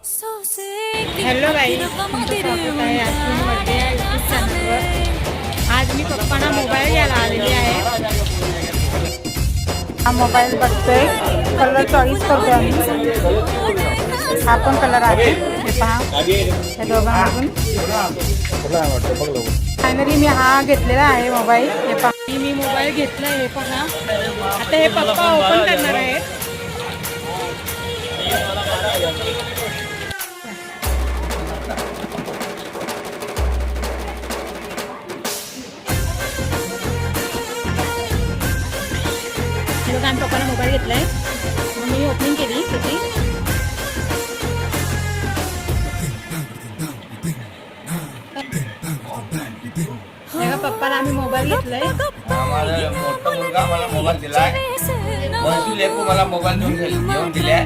Hello guys, तुमचं स्वागत आहे आजची बर्थडे या यूट्यूब चॅनलवर. आज मी पप्पांना मोबाईल घ्यायला आलेली आहे. हा मोबाईल बघतोय, कलर चॉईस करतोय आम्ही. हा पण कलर आहे, हे पहा या दोघांमधून. फायनली मी हा घेतलेला आहे मोबाईल. हे पहा मी मोबाईल घेतला, हे पहा. आता हे पप्पा ओपन करणार आहे. आम्ही पप्पाला मोबाईल घेतलाय, मी ओपनिंग केली त्याची. पप्पाला आम्ही मोबाईल घेतलाय. मोठा मुलगा मला मोबाईल दिलाय. मला मोबाईल घेऊन दिलाय.